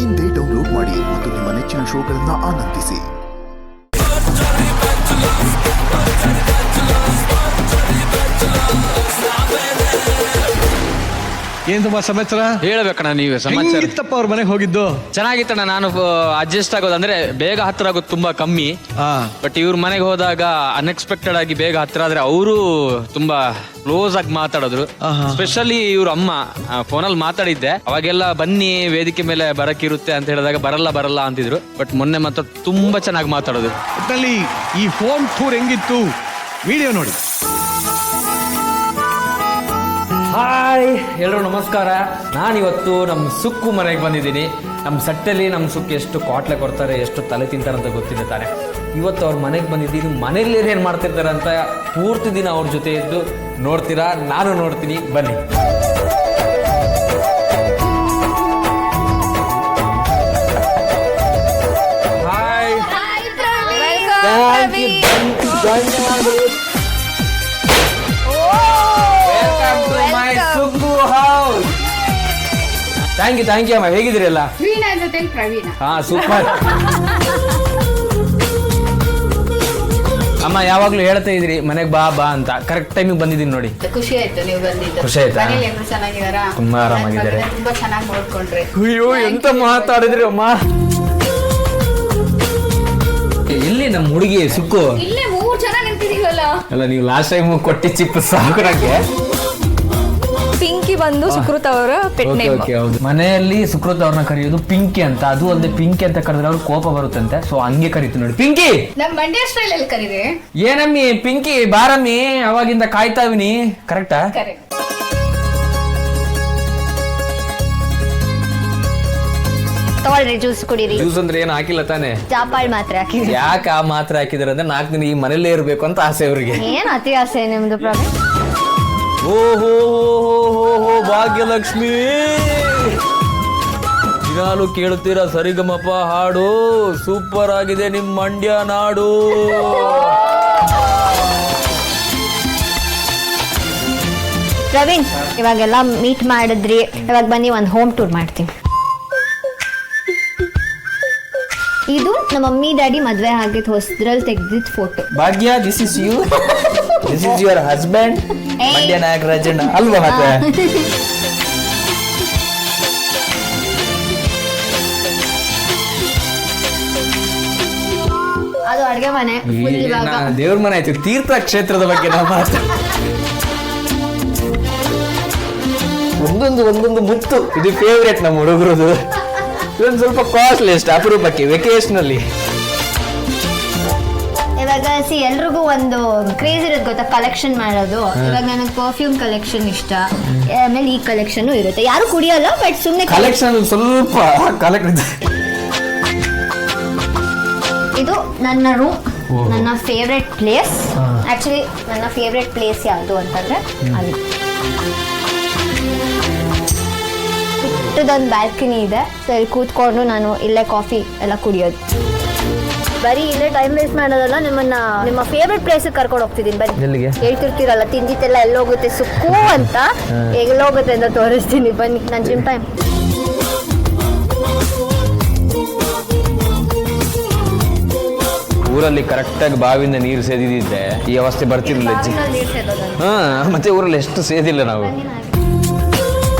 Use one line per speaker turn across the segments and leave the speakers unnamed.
ಇಂದೇ ಡೌನ್ಲೋಡ್ ಮಾಡಿ ಮತ್ತು ನಿಮ್ಮ ನೆಚ್ಚಿನ ಶೋಗಳನ್ನು ಆನಂದಿಸಿ.
ಏನ್ ತುಂಬಾ ಸಮಾಚಾರ
ಹೇಳ್ಬೇಕಣ್ಣ ನೀವೇ ಸಮಾಚಾರ.
ಹೆಂಗಿತ್ತಪ್ಪ ಅವ್ರ ಮನೆಗೆ ಹೋಗಿದ್ದು?
ಚೆನ್ನಾಗಿತ್ತಣ್ಣ. ನಾನು ಅಡ್ಜಸ್ಟ್ ಆಗೋದು ಅಂದ್ರೆ ಬೇಗ ಹತ್ರ ಆಗೋದು ತುಂಬಾ ಕಮ್ಮಿ. ಬಟ್ ಇವ್ರ ಮನೆಗೆ ಹೋದಾಗ ಅನ್ಎಕ್ಸ್ಪೆಕ್ಟೆಡ್ ಆಗಿ ಬೇಗ ಹತ್ರ ಆದ್ರೆ ಅವರು ತುಂಬಾ ಕ್ಲೋಸ್ ಆಗಿ ಮಾತಾಡಿದ್ರು. ಸ್ಪೆಷಲಿ ಇವ್ರ ಅಮ್ಮ ಫೋನಲ್ಲಿ ಮಾತಾಡಿದ್ದೆ, ಅವಾಗೆಲ್ಲ ಬನ್ನಿ ವೇದಿಕೆ ಮೇಲೆ ಬರಕ್ಕಿರುತ್ತೆ ಅಂತ ಹೇಳಿದಾಗ ಬರಲ್ಲ ಅಂತಿದ್ರು. ಬಟ್ ಮೊನ್ನೆ ಮಾತ್ರ ತುಂಬಾ ಚೆನ್ನಾಗಿ ಮಾತಾಡೋದು.
ಒಟ್ಟಿನಲ್ಲಿ ಈ ಹೋಮ್ ಟೂರ್ ಹೆಂಗಿತ್ತು ವಿಡಿಯೋ ನೋಡಿ.
ಹಾಯ್ ಎಲ್ಲರೂ ನಮಸ್ಕಾರ. ನಾನಿವತ್ತು ನಮ್ಮ ಸುಕ್ಕು ಮನೆಗೆ ಬಂದಿದ್ದೀನಿ. ನಮ್ಮ ಸಟ್ಟಲ್ಲಿ ನಮ್ಮ ಸುಕ್ಕು ಎಷ್ಟು ಕ್ವಾಟ್ಲೆ ಕೊಡ್ತಾರೆ, ಎಷ್ಟು ತಲೆ ತಿಂತಾರೆ ಅಂತ ಗೊತ್ತಿದೆ ತಾನೆ. ಇವತ್ತು ಅವ್ರ ಮನೆಗೆ ಬಂದಿದ್ದೀನಿ. ಮನೇಲಿ ಏನೇನು ಮಾಡ್ತಿರ್ತಾರೆ ಅಂತ ಪೂರ್ತಿ ದಿನ ಅವ್ರ ಜೊತೆ ಇದ್ದು ನೋಡ್ತೀರಾ, ನಾನು ನೋಡ್ತೀನಿ, ಬನ್ನಿ. ಹಾಯ್, ಥ್ಯಾಂಕ್ ಯು ಅಮ್ಮ. ಹೇಗಿದ್ದೀರಲ್ಲ? ಹಾ, ಸೂಪರ್ ಅಮ್ಮ. ಯಾವಾಗ್ಲೂ ಹೇಳ್ತಾ ಇದ್ರಿ ಮನೆಗೆ ಬಾ ಅಂತ. ಕರೆಕ್ಟ್ ಟೈಮಿಗೆ ಬಂದಿದ್ದೀನಿ ನೋಡಿ.
ಖುಷಿ ಆಯ್ತು ನೀವು ಬಂದಿದ್ದು.
ಖುಷಿ ಆಯ್ತಾ?
ಚೆನ್ನಾಗಿದ್ದಾರಾ?
ತುಂಬಾ ಆರಾಮಾಗಿದ್ದಾರೆ.
ತುಂಬಾ ಚೆನ್ನಾಗಿ ನೋಡ್ಕೊಂಡ್ರಿ.
ಅಯ್ಯೋ ಎಂತ ಮಾತಾಡಿದ್ರಿ ಅಮ್ಮ. ಎಲ್ಲಿ ನಮ್ಮ ಹುಡುಗಿ ಸುಕ್ಕು?
ಇಲ್ಲೇ 3 ಜನ ನಿಂತಿದೀವಲ್ಲ.
ಅಲ್ಲ, ನೀವು ಲಾಸ್ಟ್ ಟೈಮ್ ಕೊಟ್ಟಿ ಚಿಪ್ ಸಾಕು ನಂಗೆ.
ಪಿಂಕಿ ಬಂದು ಸುಕೃತ್ ಅವರ ಪೆಟ್ ನೇಮ್.
ಮನೆಯಲ್ಲಿ ಸುಕೃತ್ ಅವ್ರನ್ನ ಕರೆಯೋದು ಪಿಂಕಿ ಅಂತ. ಅದು ಅಲ್ಲದೆ ಪಿಂಕಿ ಅಂತ ಕರೆದ್ರೆ ಅವ್ರು ಕೋಪ ಬರುತ್ತಂತೆ. ಸೊ ಹಂಗೆ ಕರೀತು ನೋಡಿ, ಪಿಂಕಿ.
ನಮ್ ಮಂಡ್ಯ ಸ್ಟೈಲ್ ಅಲ್ಲಿ ಕರೀರಿ.
ಏನಮ್ಮಿ ಪಿಂಕಿ ಬಾರಮ್ಮಿ, ಅವಾಗಿಂದ ಕಾಯ್ತಾವಿನಿ. ಕರೆಕ್ಟಾ?
ತಗೊಳ್ರಿ, ಜ್ಯೂಸ್ ಕುಡೀರಿ.
ಜ್ಯೂಸ್ ಅಂದ್ರೆ ಏನು ಹಾಕಿಲ್ಲ ತಾನೆ?
ಜಾಪಾಳ್ ಮಾತ್ರ ಹಾಕಿದ್ರಿ.
ಯಾಕೆ ಆ ಮಾತ್ರ ಹಾಕಿದಾರೆ ಅಂದ್ರೆ 4 ದಿನ ಈ ಮನೇಲೇ ಇರ್ಬೇಕು ಅಂತ ಆಸೆ ಅವ್ರಿಗೆ.
ಏನ್ ಅತಿ ಆಸೆ ನಿಮ್ದು ಪ್ರವೀಣ್?
ಓಹೋ ಭಾಗ್ಯಲಕ್ಷ್ಮಿ, ದಿನಾಲು ಕೇಳುತ್ತೀರಾ ಸರಿಗಮಪ ಹಾಡು. ಸೂಪರ್ ಆಗಿದೆ ನಿಮ್ ಮಂಡ್ಯ ನಾಡು.
ಪ್ರವೀಣ್, ಇವಾಗೆಲ್ಲ ಮೀಟ್ ಮಾಡಿದ್ರಿ, ಇವಾಗ ಬನ್ನಿ ಒಂದು ಹೋಮ್ ಟೂರ್ ಮಾಡ್ತೀವಿ. ಇದು ನಮ್ಮ ಮಮ್ಮಿ ಡ್ಯಾಡಿ ಮದ್ವೆ ಆಗಿದ್ ಹೊಸದ್ರಲ್ಲಿ ತೆಗ್ದಿದ್ photo.
Bhagya, this is you, this is your husband Mandya Nagarajanna ಅಲ್ವಾ? ಮತ್ತೆ
ಅದು ಅಡ್ಗೆ ಮನೆ.
ದೇವ್ರ ಮನೆ ಆಯ್ತು. ತೀರ್ಥ ಕ್ಷೇತ್ರದ ಬಗ್ಗೆ ನಾವು ಒಂದೊಂದು ಮುತ್ತು. ಇದು ಫೇವ್ರೇಟ್ ನಮ್ಮ ಹುಡುಗರದು. ಇದೊಂದು ಸ್ವಲ್ಪ ಕಾಸ್ಟ್ಲಿ, ಅಷ್ಟು ಅಪರೂಪಕ್ಕೆ ವೆಕೇಶನಲ್ಲಿ.
ಇವಾಗ ಎಲ್ರಿಗೂ ಒಂದು ಕ್ರೇಜ್ ಇರುತ್ತೆ ಗೊತ್ತಾ, ಕಲೆಕ್ಷನ್ ಮಾಡೋದು. ಇವಾಗ ನನಗೆ ಪರ್ಫ್ಯೂಮ್ ಕಲೆಕ್ಷನ್ ಇಷ್ಟ, ಆಮೇಲೆ ಈ ಕಲೆಕ್ಷನ್ ಇರುತ್ತೆ. ಯಾರು ಕುಡಿಯಲ್ಲ, ಬಟ್ ಸುಮ್ಮನೆ
ಕಲೆಕ್ಷನ್ ಸ್ವಲ್ಪ ಕಲೆಕ್ಟ್.
ಇದು ನನ್ನ ರೂಮ್, ನನ್ನ ಫೇವ್ರೆಟ್ ಪ್ಲೇಸ್. ಆಕ್ಚುಲಿ ನನ್ನ ಫೇವ್ರೆಟ್ ಪ್ಲೇಸ್ ಯಾವುದು ಅಂತಂದ್ರೆ ಅಲ್ಲಿ ಪುಟ್ಟದೊಂದು ಬ್ಯಾಲ್ಕನಿ ಇದೆ. ಸೊ ಇಲ್ಲಿ ಕೂತ್ಕೊಂಡು ನಾನು ಇಲ್ಲೇ ಕಾಫಿ ಎಲ್ಲ ಕುಡಿಯೋದು. ಬರೀ ಇಲ್ಲೇ ಟೈಮ್ ವೇಸ್ಟ್ ಮಾಡೋದಲ್ಲ, ನಿಮ್ಮ ಫೇವ್ರೆಟ್ ಪ್ಲೇಸ್ ಕರ್ಕೊಂಡು ಹೋಗ್ತಿದ್ದೀನಿ. ಬನ್ನಿ, ಹೇಳ್ತಿರ್ತೀರಲ್ಲ ತಿಂದಿತ್ತೆಲ್ಲ ಎಲ್ಲೋಗುತ್ತೆ ಸುಕ್ಕು ಅಂತ, ಎಲ್ಲೋಗುತ್ತೆ ಅಂತ ತೋರಿಸ್ತೀನಿ. ಬನ್ನಿ, ನನ್ನ ಜಿಮ್ ಟೈಮ್.
ಊರಲ್ಲಿ ಕರೆಕ್ಟಾಗಿ ಬಾವಿಯಿಂದ ನೀರು ಸೇದಿದ್ರೆ ಈ ಅವಸ್ಥೆ ಬರ್ತಿರ್ಲಿಲ್ಲ. ಮತ್ತೆ ಊರಲ್ಲಿ ಎಷ್ಟು ಸೇದಿಲ್ಲ ನಾವು.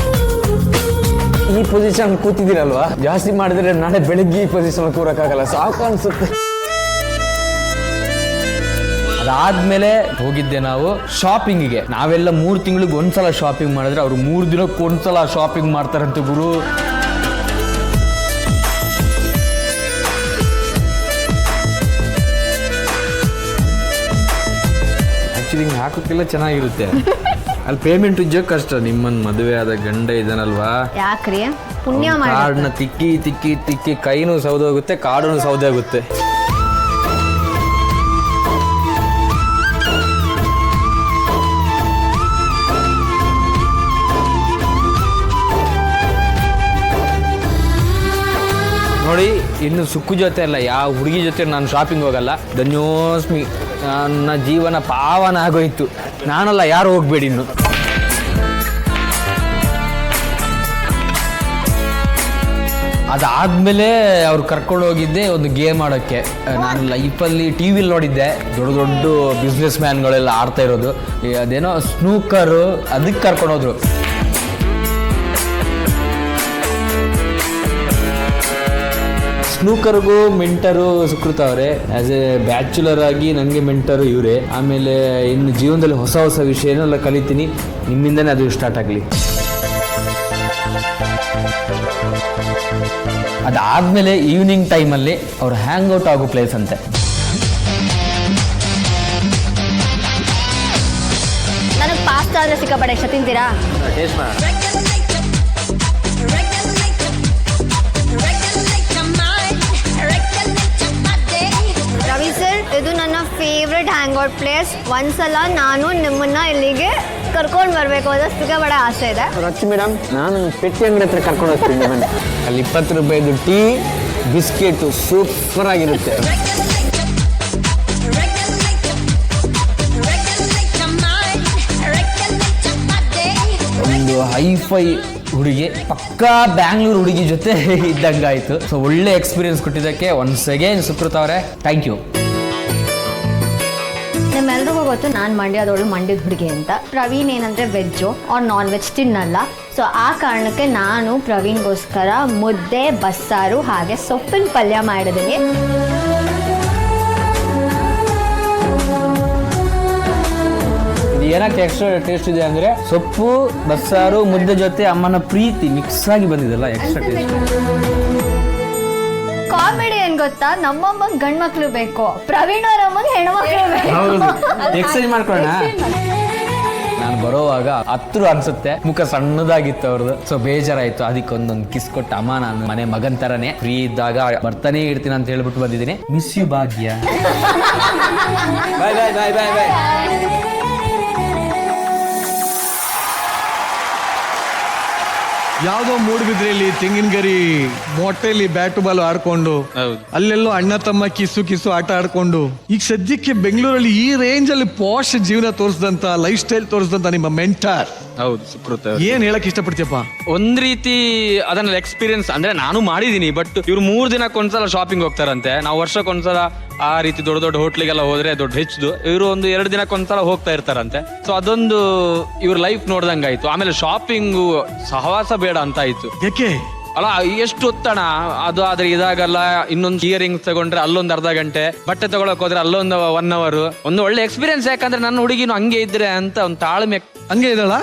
ಈ ಪೊಸಿಷನ್ ಕೂತಿದ್ದೀರಲ್ವಾ, ಜಾಸ್ತಿ ಮಾಡಿದ್ರೆ ನಾಳೆ ಬೆಳಿಗ್ಗೆ ಈ ಪೊಸಿಷನ್ ಕೂರಕ್ಕಾಗಲ್ಲ, ಸಾಕು ಅನ್ಸುತ್ತೆ. ಅದಾದ್ಮೇಲೆ ಹೋಗಿದ್ದೆ ನಾವು ಶಾಪಿಂಗಿಗೆ. ನಾವೆಲ್ಲ 3 ತಿಂಗಳಿಗೆ ಒಂದ್ಸಲ ಶಾಪಿಂಗ್ ಮಾಡಿದ್ರೆ ಅವ್ರು 3 ದಿನಕ್ಕೆ ಒಂದ್ಸಲ ಶಾಪಿಂಗ್ ಮಾಡ್ತಾರಂತೆ ಗುರು. ಆಕ್ಚುಲಿ ಹಿಂಗೆ ಹಾಕೋಕ್ಕೆಲ್ಲ ಚೆನ್ನಾಗಿರುತ್ತೆ. ಅಲ್ಲಿ ಪೇಮೆಂಟ್ ಉಜ್ಜೋಕ್ ಕಷ್ಟ. ನಿಮ್ಮನ್ ಮದುವೆ ಆದ ಗಂಡ ಇದನ್ನಲ್ವಾ,
ಯಾಕ್ರಿ ಪುಣ್ಯ ಮಾಡಿ
ಕಾರ್ಡ್ನ ತಿಕ್ಕಿ ಕೈನೂ ಸೌದೋಗುತ್ತೆ, ಕಾರ್ಡೂ ಸೌದೋಗುತ್ತೆ. ನೋಡಿ, ಇನ್ನು ಸುಕ್ಕು ಜೊತೆ ಅಲ್ಲ, ಯಾವ ಹುಡುಗಿ ಜೊತೆ ನಾನು ಶಾಪಿಂಗ್ ಹೋಗಲ್ಲ. ಧನ್ಯೋಸ್ಮಿ, ನನ್ನ ಜೀವನ ಪಾವನ ಆಗೋಯ್ತು. ನಾನಲ್ಲ, ಯಾರು ಹೋಗ್ಬೇಡಿ ಇನ್ನು.
ಅದಾದ್ಮೇಲೆ ಅವ್ರು ಕರ್ಕೊಂಡು ಹೋಗಿದ್ದೆ ಒಂದು ಗೇಮ್ ಆಡೋಕ್ಕೆ. ನಾನು ಲೈಫಲ್ಲಿ ಟಿ ವಿಲಿ ನೋಡಿದ್ದೆ ದೊಡ್ಡ ದೊಡ್ಡ ಬಿಸ್ನೆಸ್ ಮ್ಯಾನ್ಗಳೆಲ್ಲ ಆಡ್ತಾ ಇರೋದು. ಅದೇನೋ ಸ್ನೂಕರು, ಅದಕ್ಕೆ ಕರ್ಕೊಂಡು ಹೋದ್ರು. ಸ್ನೂಕರ್ಗೂ ಮೆಂಟರು ಸುಕೃತ ಅವರೇ. ಆಸ್ ಎ ಬ್ಯಾಚುಲರ್ ಆಗಿ ನನಗೆ ಮೆಂಟರು ಇವರೇ. ಆಮೇಲೆ ಇನ್ನು ಜೀವನದಲ್ಲಿ ಹೊಸ ಹೊಸ ವಿಷಯನೆಲ್ಲ ಕಲಿತೀನಿ. ನಿಮ್ಮಿಂದನೇ ಅದು ಸ್ಟಾರ್ಟ್ ಆಗಲಿ. ಅದಾದಮೇಲೆ ಈವ್ನಿಂಗ್ ಟೈಮಲ್ಲಿ ಅವ್ರು ಹ್ಯಾಂಗ್ ಔಟ್ ಆಗೋ ಪ್ಲೇಸ್ ಅಂತೆ.
ನನಗೆ ಪಾಸ್ತಾ ಅಂದರೆ ಸಿಕ್ಕಾಪಟ್ಟೆ ಇಷ್ಟ. ತಿಂತೀರಾ?
ಟೇಸ್ಟ್ ಮಾಡೋಣ.
ರವಿ ಸರ್, ಇದು ನನ್ನ ಫೇವ್ರೆಟ್ ಹ್ಯಾಂಗ್ ಔಟ್ ಪ್ಲೇಸ್. ಒಂದ್ಸಲ ನಾನು ನಿಮ್ಮನ್ನ ಇಲ್ಲಿಗೆ ಕರ್ಕೊಂಡು ಬರಬೇಕು ಅಂತ ಸಿಕ್ಕಾಪಟ್ಟೆ ಆಸೆ ಇದೆ.
ರಚ್ಚಿ ಮೇಡಮ್, ನಾನು ಪೆಟ್ಟಿ ಅಂಗಡಿ ಹತ್ರ ಕರ್ಕೊಂಡು ಹೋಗ್ತೀನಿ ನಿಮ್ಮನ್ನ. ಅಲ್ಲಿ 20 ರೂಪಾಯಿದು ಟೀ, ಬಿಸ್ಕೆಟು ಸೂಪರ್ ಆಗಿರುತ್ತೆ. ಒಂದು ಹೈಫೈ ಹುಡುಗಿ, ಪಕ್ಕಾ ಬ್ಯಾಂಗ್ಳೂರ್ ಹುಡುಗಿ ಜೊತೆ ಇದ್ದಂಗಾಯ್ತು. ಸೊ ಒಳ್ಳೆ ಎಕ್ಸ್ಪೀರಿಯನ್ಸ್ ಕೊಟ್ಟಿದ್ದಕ್ಕೆ ಒನ್ಸ್ ಅಗೇನ್ ಸುಕೃತ ಅವರೇ ಥ್ಯಾಂಕ್ ಯು.
ನಿಮ್ಮೆಲ್ರಿಗೂ ಗೊತ್ತು ನಾನು ಮಂಡ್ಯದವಳು, ಮಂಡ್ಯದ ಹುಡುಗಿ ಅಂತ. ಪ್ರವೀಣ್ ಏನಂದರೆ ವೆಜ್ಜು ಅವ್ರು ನಾನ್ ವೆಜ್ ತಿನ್ನಲ್ಲ. ಸೊ ಆ ಕಾರಣಕ್ಕೆ ನಾನು ಪ್ರವೀಣ್ಗೋಸ್ಕರ ಮುದ್ದೆ, ಬಸ್ಸಾರು ಹಾಗೆ ಸೊಪ್ಪಿನ ಪಲ್ಯ ಮಾಡಿದ್ದೀನಿ.
ಏನಕ್ಕೆ ಎಕ್ಸ್ಟ್ರಾ ಟೇಸ್ಟ್ ಇದೆ ಅಂದರೆ ಸೊಪ್ಪು, ಬಸ್ಸಾರು, ಮುದ್ದೆ ಜೊತೆ ಅಮ್ಮನ ಪ್ರೀತಿ ಮಿಕ್ಸ್ ಆಗಿ ಬಂದಿದೆಲ್ಲ ಎಕ್ಸ್ಟ್ರಾ ಟೇಸ್ಟ್.
ಕಾಮಿಡಿ ಏನ್ ಗೊತ್ತಾ, ನಮ್ಮಮ್ಮಂಗೆ ಗಂಡು ಮಕ್ಳು ಬೇಕು, ಪ್ರವೀಣ್ ಅವ್ರ ಅಮ್ಮಗೆ ಹೆಣ್ಮಕ್ಳು ಬೇಕು.
ಎಕ್ಸ್ಚೇಂಜ್ ಮಾಡ್ಕೊಳ್ಳೋಣ. ನಾನು ಬರೋವಾಗ ಹತ್ರ ಅನ್ಸುತ್ತೆ, ಮುಖ ಸಣ್ಣದಾಗಿತ್ತು ಅವ್ರದ್ದು. ಸೊ ಬೇಜಾರಾಯ್ತು. ಅದಕ್ಕೆ ಒಂದೊಂದು ಕಿಸ್ ಕೊಟ್ಟು, ಅಮ್ಮ ನಾನು ಮನೆ ಮಗನ್ ತರನೇ ಫ್ರೀ ಇದ್ದಾಗ ಬರ್ತಾನೆ ಇರ್ತೀನಿ ಅಂತ ಹೇಳ್ಬಿಟ್ಟು ಬಂದಿದ್ದೀನಿ. ಮಿಸ್ ಯು ಭಾಗ್ಯ. ಬಾಯ್ ಬಾಯ್ ಬಾಯ್ ಬಾಯ್ ಬಾಯ್.
ಯಾವ್ದೋ ಮೂಡುಬಿದ್ರೆಯಲ್ಲಿ ತೆಂಗಿನ ಗರಿ ಮೊಟ್ಟೆಲಿ ಬ್ಯಾಟು ಬಾಲ್ ಆಡ್ಕೊಂಡು, ಅಲ್ಲೆಲ್ಲೋ ಅಣ್ಣ ತಮ್ಮ ಕಿಸ್ಸು ಆಟ ಆಡ್ಕೊಂಡು, ಈಗ ಸದ್ಯಕ್ಕೆ ಬೆಂಗಳೂರಲ್ಲಿ ಈ ರೇಂಜ್ ಅಲ್ಲಿ ಪಾಶ್ ಜೀವನ ತೋರಿಸಿದಂತ, ಲೈಫ್ ಸ್ಟೈಲ್ ತೋರಿಸಿದಂತ ನಿಮ್ಮ ಮೆಂಟರ್
ಹೌದು ಸುಕೃತ.
ಏನ್ ಹೇಳಕ್ ಇಷ್ಟಪಡ್ತೀಯಪ್ಪ?
ಒಂದ್ ರೀತಿ ಅದನ್ನ ಎಕ್ಸ್ಪೀರಿಯನ್ಸ್ ಅಂದ್ರೆ ನಾನು ಮಾಡಿದೀನಿ. ಬಟ್ ಇವ್ರು 3 ದಿನಕ್ಕೊಂದ್ಸಲ ಶಾಪಿಂಗ್ ಹೋಗ್ತಾರಂತೆ. ನಾವು ವರ್ಷಕ್ಕೊಂದ್ಸಲ ಆ ರೀತಿ ದೊಡ್ಡ ದೊಡ್ಡ ಹೋಟ್ಲಿಗೆಲ್ಲ ಹೋದ್ರೆ ದೊಡ್ಡ ಹೆಚ್ಚು. ಇವರು ಒಂದು 2 ದಿನಕ್ಕೊಂದ್ಸಲ ಹೋಗ್ತಾ ಇರ್ತಾರಂತೆ. ಸೊ ಅದೊಂದು ಇವ್ರ ಲೈಫ್ ನೋಡ್ದಂಗಾಯ್ತು. ಆಮೇಲೆ ಶಾಪಿಂಗು ಸಹವಾಸ ಬೇಡ ಅಂತ ಆಯ್ತು.
ಯಾಕೆ
ಅಲ್ಲ, ಎಷ್ಟು ಒತ್ತಡ ಅದು. ಆದ್ರೆ ಇದಾಗಲ್ಲ. ಇನ್ನೊಂದು ಇಯರಿಂಗ್ಸ್ ತಗೊಂಡ್ರೆ ಅಲ್ಲೊಂದು ಅರ್ಧ ಗಂಟೆ, ಬಟ್ಟೆ ತಗೊಳಕ್ ಹೋದ್ರೆ ಅಲ್ಲೊಂದು 1 hour. ಒಂದು ಒಳ್ಳೆ ಎಕ್ಸ್ಪೀರಿಯನ್ಸ್. ಯಾಕಂದ್ರೆ ನನ್ನ ಹುಡುಗಿನೂ ಹಂಗೆ ಇದ್ರೆ ಅಂತ ಒಂದು ತಾಳ್ಮೆ.
ಹಂಗೆ ಇದಲ್ಲ